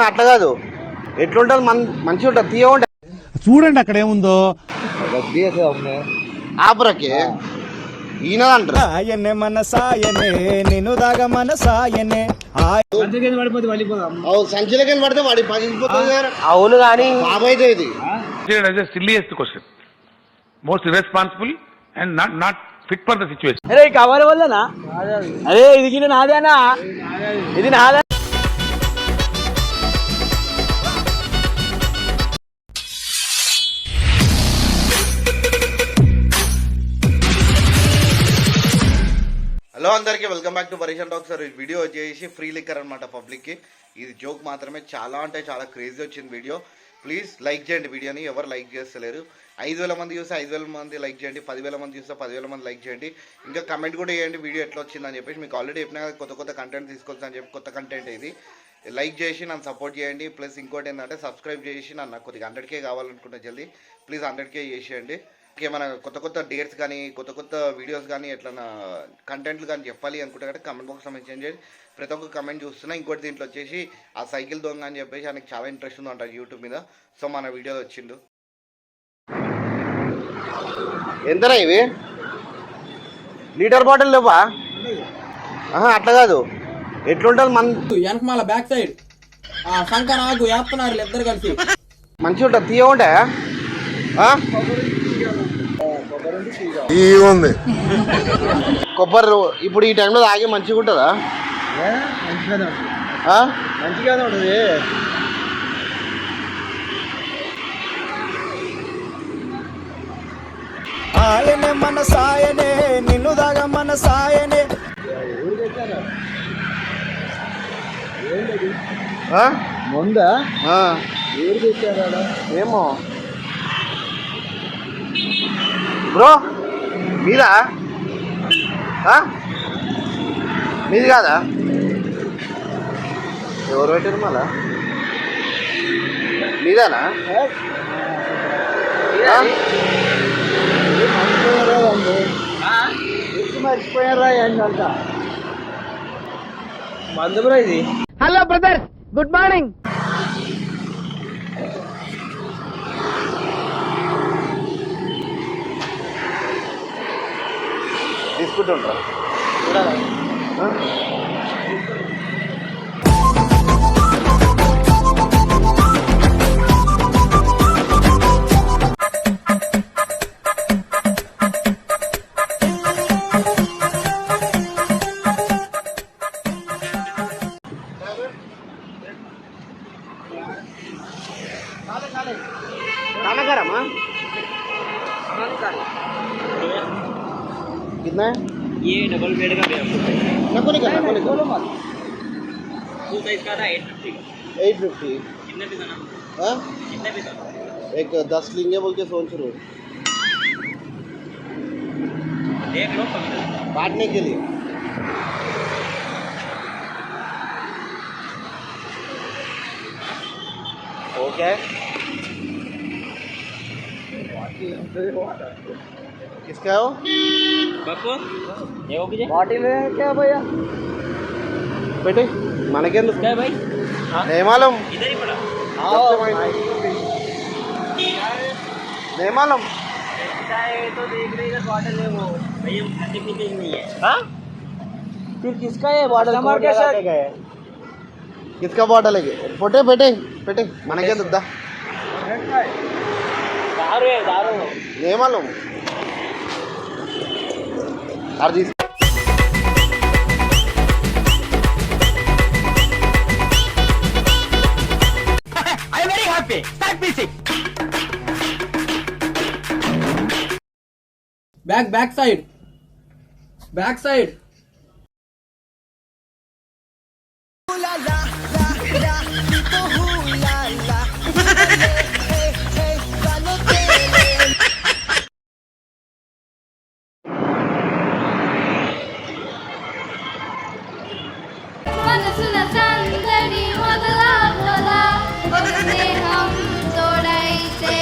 అట్లా కాదు, ఎట్లుంటది మంచిగా ఉంటుంది, తీయ ఉంటుంది. చూడండి అక్కడ ఏముందో. ఆపరకే ఈయనదంటారు. ఆయనే మనసాయనే నిన్ను దాగా మనసాయనే. సంచిలకని పడితే వాడి పగిలిపోతుంది. అవును కానీ బాబైతే ఇది silliest question, most irresponsible and not fit for the situation. అరే కవర్ వల్లనా? అరే ఇది గిన్నె నాదేనా? ఇది నాదే. హలో అందరికీ, welcome back to Pareshan talks. ఈ వీడియో వచ్చేసి ఫ్రీ లిక్కర్ అనమాట పబ్లిక్కి. ఇది జోక్ మాత్రమే, చాలా అంటే చాలా క్రేజీ వచ్చింది వీడియో. ప్లీజ్ లైక్ చేయండి వీడియోని, ఎవరు లైక్ చేస్తలేరు. 5,000 మంది చూస్తే 5,000 మంది లైక్ చేయండి, 10,000 మంది చూస్తే 10,000 మంది లైక్ చేయండి. ఇంకా కమెంట్ కూడా చేయండి వీడియో ఎట్లా వచ్చిందని చెప్పేసి. మీకు ఆల్రెడీ చెప్పినా కొత్త కంటెంట్ తీసుకొచ్చని చెప్పి, కొత్త కంటెంట్ ఇది. లైక్ చేసి నన్ను సపోర్ట్ చేయండి. ప్లస్ ఇంకోటి ఏంటంటే సబ్స్క్రైబ్ చేసి నన్ను కొద్దిగా 100K కావాలనుకుంటే జల్దీ ప్లీజ్ 100K చేసేయండి. ఏమైనా కొత్త డేట్స్ కానీ కొత్త వీడియోస్ కానీ ఎట్లా కంటెంట్లు కానీ చెప్పాలి అనుకుంటే కదా కమెంట్ బాక్స్లో మెన్షన్ చేయండి. ప్రతి ఒక్క కమెంట్ చూస్తున్నా. ఇంకోటి దీంట్లో వచ్చేసి ఆ సైకిల్ దొంగ అని చెప్పేసి ఆయనకు చాలా ఇంట్రెస్ట్ ఉంది అంటారు యూట్యూబ్ మీద. సో మన వీడియోలో వచ్చిండు. ఎంతరా ఇవి? లీటర్ బాటిల్ లేవా? అట్లా కాదు, ఎట్లుంటుంది వెనక మళ్ళీ బ్యాక్ సైడ్ సంక నాకు వేస్తున్నారు ఇద్దరు కలిసి. మంచిగా ఉంటుంది, తీయ ఉంటాయా? కొబ్బరి ఇప్పుడు ఈ టైంలో తాగి మంచిగా ఉంటుందా? మంచిగా ఉంటుంది. ఆయనే మనసాయనే నిన్ను దాగా మనసాయనే. ముందా ఎవరు తెచ్చారా? ఏమో బ్రో, మీదా? మీది కాదా? ఎవరు పెట్టారు మళ్ళా? మీదానా? మర్చిపోయారా ఏంటంట మందు బ్రో ఇది. Hello brother, good morning. తీసుకుంటుంటారా? खाना कितना है? ये डबल बेड का नको नहीं करना, फुल साइज का था 850 का. 850. कितने पीस आना? हाँ, कितने पीस? एक 10 लेंगे बोल के सोच रहे हो देख लो काटने के लिए. हो क्या है? किसका है वो? बापू ये हो गया बॉटल है क्या भैया? बेटे माने क्या क्या है भाई? नहीं मालूम. इधर ही पड़ा. नहीं मालूम. तो देख रहे इधर बॉटल है वो भैया, सर्टिफिकेट नहीं है. हाँ फिर किसका है बॉटल? कमर के साथ गए. किसका बॉटल है? फोटे बेटे बेटे माने क्या दुद्धा? दारू है, दारू. नहीं मालूम. अर्जी I am very happy. Start music. Back side. Back side. La la la la to la la. మనసుల సందడి మొదలా మొదలా ఒక స్నేహం తోడైతే.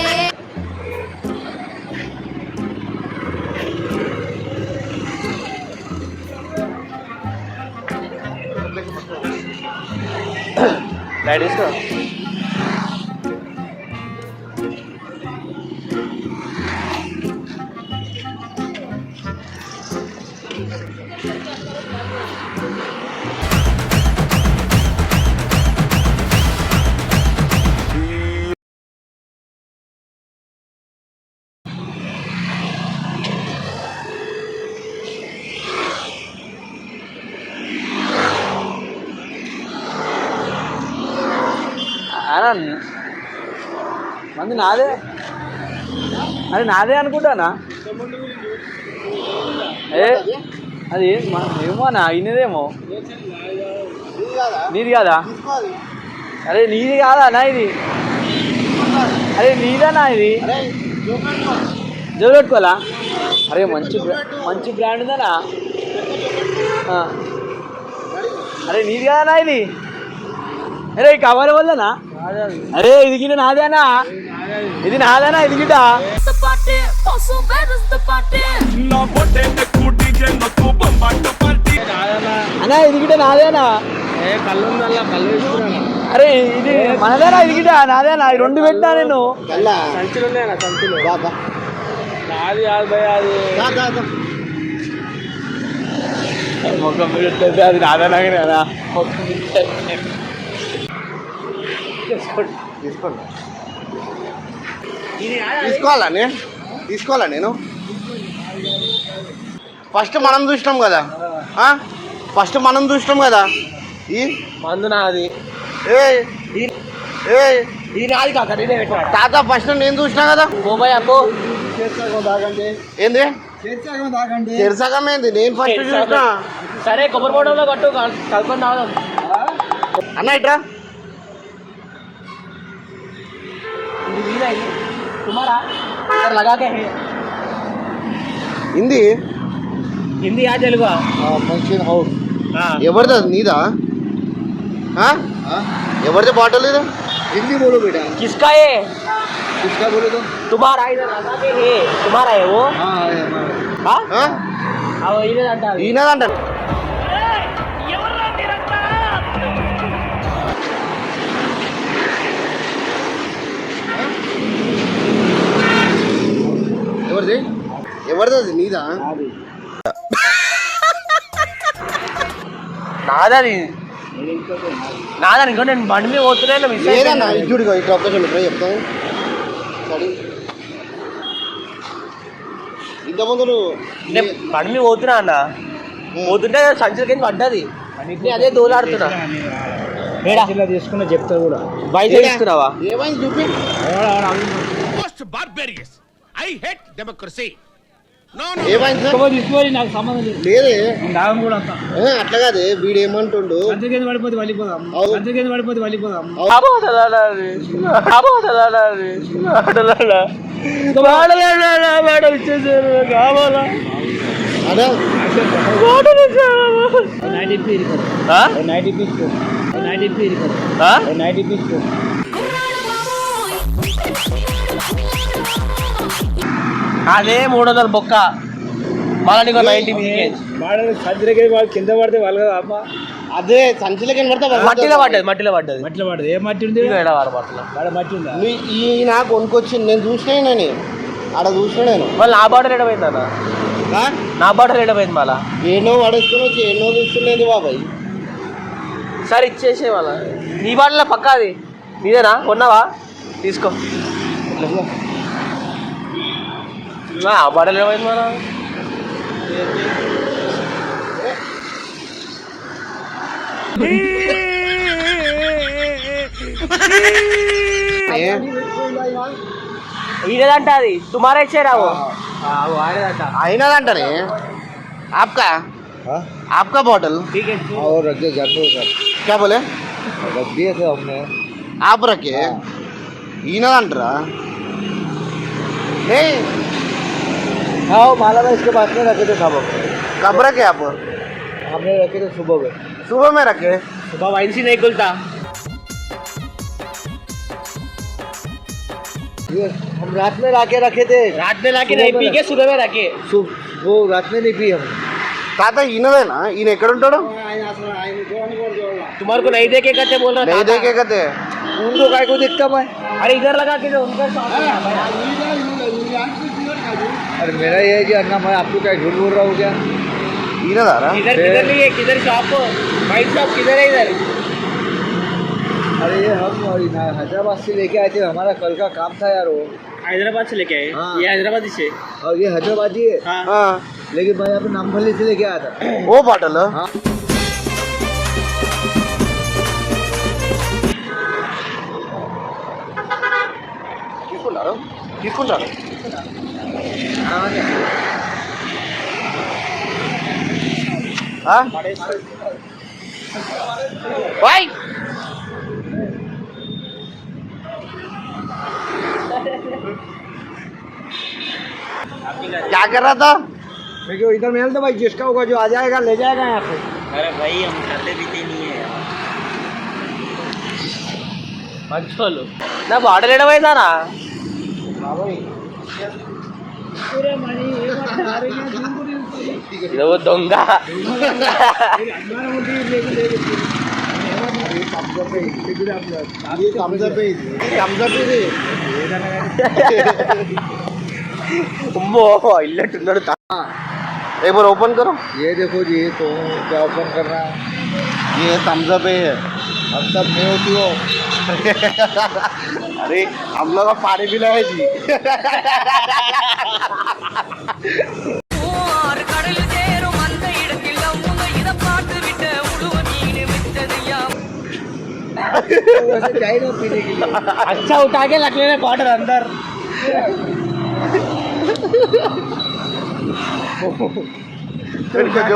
లైట్ తీసుకో. మంది నాదే, అది నాదే అనుకుంటానా? అది ఏమోనా అయినదేమో. నీది కాదా? అరే నీది కాదా అన్నా ఇది? అరే నీదన్నా ఇది? జోలు పెట్టుకోవాలా? అరే మంచి బ్రాండ్ ఉందనా? అరే నీది కాదన్నా ఇది? అరే కవర్ వల్లనా? అరే ఇది గిట్ట నాదేనా? ఇది నాదేనా? ఇది గిట్ట అన్నా ఇది గిట్ట నాదేనా? అరే ఇది మనదేనా? ఇది గిట్ట నాదేనా? ఈ రెండు పెట్టినా నేను. మొక్కం పెట్టేది అది నాదేనా? తీసుకోవాలా నేను? ఫస్ట్ మనం చూసినాం కదా, ఈ మందు నాది. ఇది నాది కాక నేనే పెట్టాను. తాత ఫస్ట్ నేను చూసినా కదా. పోబాయ్ అబ్బో ఏంది తెరసగం ఏంది? నేను ఫస్ట్ చూసినా. సరే కొబ్బరి బోడంలో కట్టు కలుపుకొని తాగుదాం. అన్న ఇట్రా. तुम्हारा इधर लगा के है హిందీ हिंदी आ तेलुगु ఎవరిది? అది నీదా? ఎవరిది బాటిల్ ఇది? హిందీ బోలో బేటా. किसका है? किसका बोले तो? तुम्हारा इधर लगा के है. तुम्हारा है वो? हाँ इधर अंटा ఈయనదంట. ఎవరిది అది? నీదా? నాదని ఇంకో నేను బండి మీద పోతున్నాను. లేదన్నా ఇచ్చుడిగా ఇక్కడ అవకాశం ఇక్కడ చెప్తాను. ఇంతకుముందు నేను బండి మీద పోతున్నా అన్న. పోతుంటే సంచులకి పడ్డది. అదే దోలాడుతున్నా. తీసుకున్నా చెప్తా కూడా. బయట తీసుకున్నావా? ఏమైంది చూపి. తీసుకోవాలి, నాకు సంబంధం లేదు. లేదే దాగం కూడా అంతా అట్లా కాదే. వీడు ఏమంటుండు? కింద పడిపోతే వెళ్ళిపోదాం. కింద పడిపోతే వెళ్ళిపోదాం. ఇచ్చేసారు కావాలా? అదే 90 పీస్ 90 పీస్ 90 పీస్ 90 పీస్. అదే 300 బొక్క మళ్ళీ నీకు 90 సంచులకి కింద పడితే వాళ్ళు కదా అమ్మ. అదే సంచులకి మట్టిలో పడ్డది. మట్టిలో పడ్డది. ఏ మట్టి ఉంది? మట్టి ఉందా? ఈయన కొనుక్కొచ్చింది. నేను చూసినా, ఆడ చూసినా నేను. మళ్ళీ నా బాటలు ఎడపోయింది అన్న. నా బాటలు ఎడపోయింది మళ్ళా. ఎన్నో పడేసుకుని వచ్చి ఎన్నో చూస్తున్నది బాబాయ్. సరే ఇచ్చేసే మళ్ళా. నీ బాటలో పక్కా అది నీదేనా? కొన్నావా? తీసుకో. నా బాటలు ఎడపోయింది మళ్ళా. ఈయనదంట అది. తుమారా ఇచ్చారా అయినదంటనే. आपका आपका बॉटल और रख दे घर पे सर. क्या बोले? रख दिए थे हमने. आप रखे ఈయనదంటరా? नहीं हाँ माला में इसके पास में रखे थे सब. कब रखे आप? हमने रखे थे सुबह में. सुबह में रखे. सुबह वाइन से नहीं खुलता. हम रात में लाके रखे थे. रात में लाके नहीं पी के सुबह में रखे. वो रात में नहीं पी हम. తాత ఈయనదేనా? ఈయన ఎక్కడ ఉంటాడు? तुम्हारे को नहीं देखेगा क्या बोल रहा नहीं देखेगा ते उनको काय को दिखता मैं? अरे इधर लगा के जो उनका शॉप है अरे मेरा ये है कि अन्ना मैं आपको क्या झूठ बोल रहा हूँ क्या? 3000 किधर किधर नहीं है किधर शॉप वाइन शॉप किधर है इधर अरे ये हम हैदराबाद से लेके आए थे, हमारा कल का काम था यार वो। हैदराबाद से लेके आए हाँ। ये हैदराबादी से और ये हैदराबादी है, हाँ लेकिन मैं यहाँ पे नामपल्ली से लेके आया था। ओ बाटल हाँ। తీసుకుంటారు भाई क्या कर रहा था? मैं क्यों इधर मेल तो भाई जिसका होगा जो आ जाएगा ले जाएगा यहाँ पे। अरे भाई हम खाते पीते नहीं है మంచోళ్ళు నా బాటలు ఎడమైందానా ఇదో దొంగ అమ్మో ఇల్లట్టున్నాడు एक बार ओपन करो ये देखो जी, तो क्या ओपन करना? ये थम्स अप है हम सब नहीं होती हो। अरे हम लोग अब पानी पीना है जी वैसे चाहिए ना पीने के लिए। अच्छा उठा के रख लेना क्वार्टर अंदर फिर जो